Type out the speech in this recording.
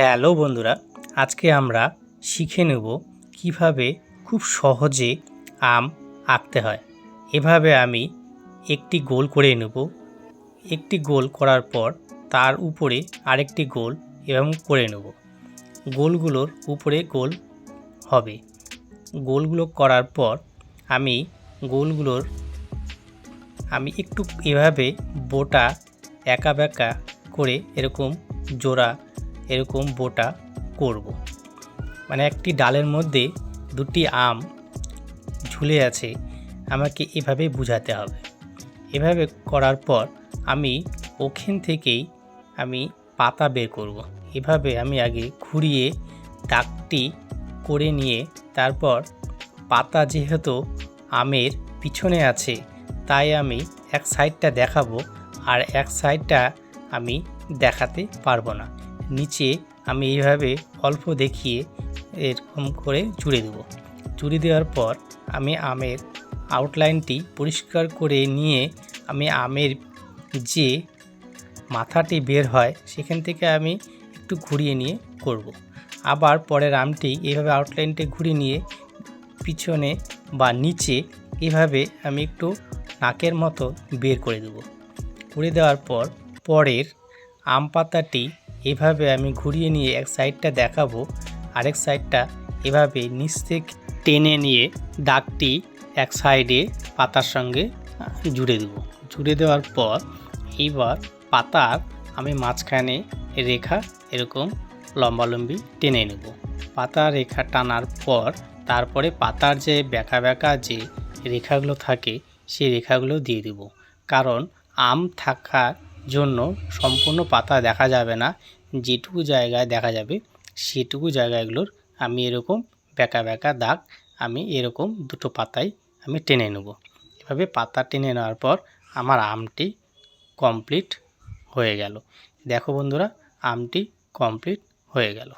Hello বন্ধুরা, আজকে আমরা শিখে নেব কিভাবে খুব সহজে আম আঁকতে হয়। এভাবে আমি একটি গোল করে নেব। একটি গোল করার পর তার উপরে আরেকটি গোল এরকম করে নেব। গোলগুলোর উপরে গোল হবে। গোলগুলো করার পর আমি গোলগুলোর একটু এভাবে বোটা একা বেঁকা করে এরকম জোড়া এরকম বোটা করব। মানে একটি ডালের মধ্যে দুটি আম ঝুলে আছে, আমাকে এভাবে বোঝাতে হবে। এভাবে করার পর আমি ওখান থেকেই পাতা বের করব। এভাবে আমি আগে ঘুরিয়ে দাগটি করে নিয়ে তারপর পাতা যেহেতু আমের পিছনে আছে তাই আমি এক সাইডটা দেখাবো আর এক সাইডটা আমি দেখাতে পারবো না। নিচে আমি এইভাবে অল্প দেখিয়ে এরকম করে জুড়ে দেব। জুড়ে দেওয়ার পর আমি আমের আউটলাইনটি পরিষ্কার করে নিয়ে আমি আমের যে মাথাটি বের হয় সেখান থেকে আমি একটু ঘুরিয়ে নিয়ে করব। আবার পরের আমটি এইভাবে আউটলাইনটি ঘুরিয়ে নিয়ে পিছনে বা নিচে এভাবে আমি একটু নাকের মতো বের করে দেব। করে দেওয়ার পর পরের আম পাতাটি এভাবে আমি ঘুরিয়ে নিয়ে এক সাইডটা দেখাবো, আরেক সাইডটা এভাবে নিচ থেকে টেনে নিয়ে দাগটি এক সাইডে পাতার সঙ্গে জুড়ে দেব। জুড়ে দেওয়ার পর এইবার পাতার আমি মাঝখানে রেখা এরকম লম্বালম্বি টেনে নেব। পাতা রেখা টানার পর তারপরে পাতার যে বেঁকা বেঁকা যে রেখাগুলো থাকে সেই রেখাগুলো দিয়ে দেব। কারণ আম থাকার জন্য সম্পূর্ণ পাতা দেখা যাবে না, যেটুকু জায়গায় দেখা যাবে সেটুকু জায়গাগুলোর আমি এরকম বেঁকা বেঁকা দাগ আমি এরকম দুটো পাতায় আমি টেনে নেব। এভাবে পাতা টেনে নেওয়ার পর আমার আমটি কমপ্লিট হয়ে গেল। দেখো বন্ধুরা, আমটি কমপ্লিট হয়ে গেল।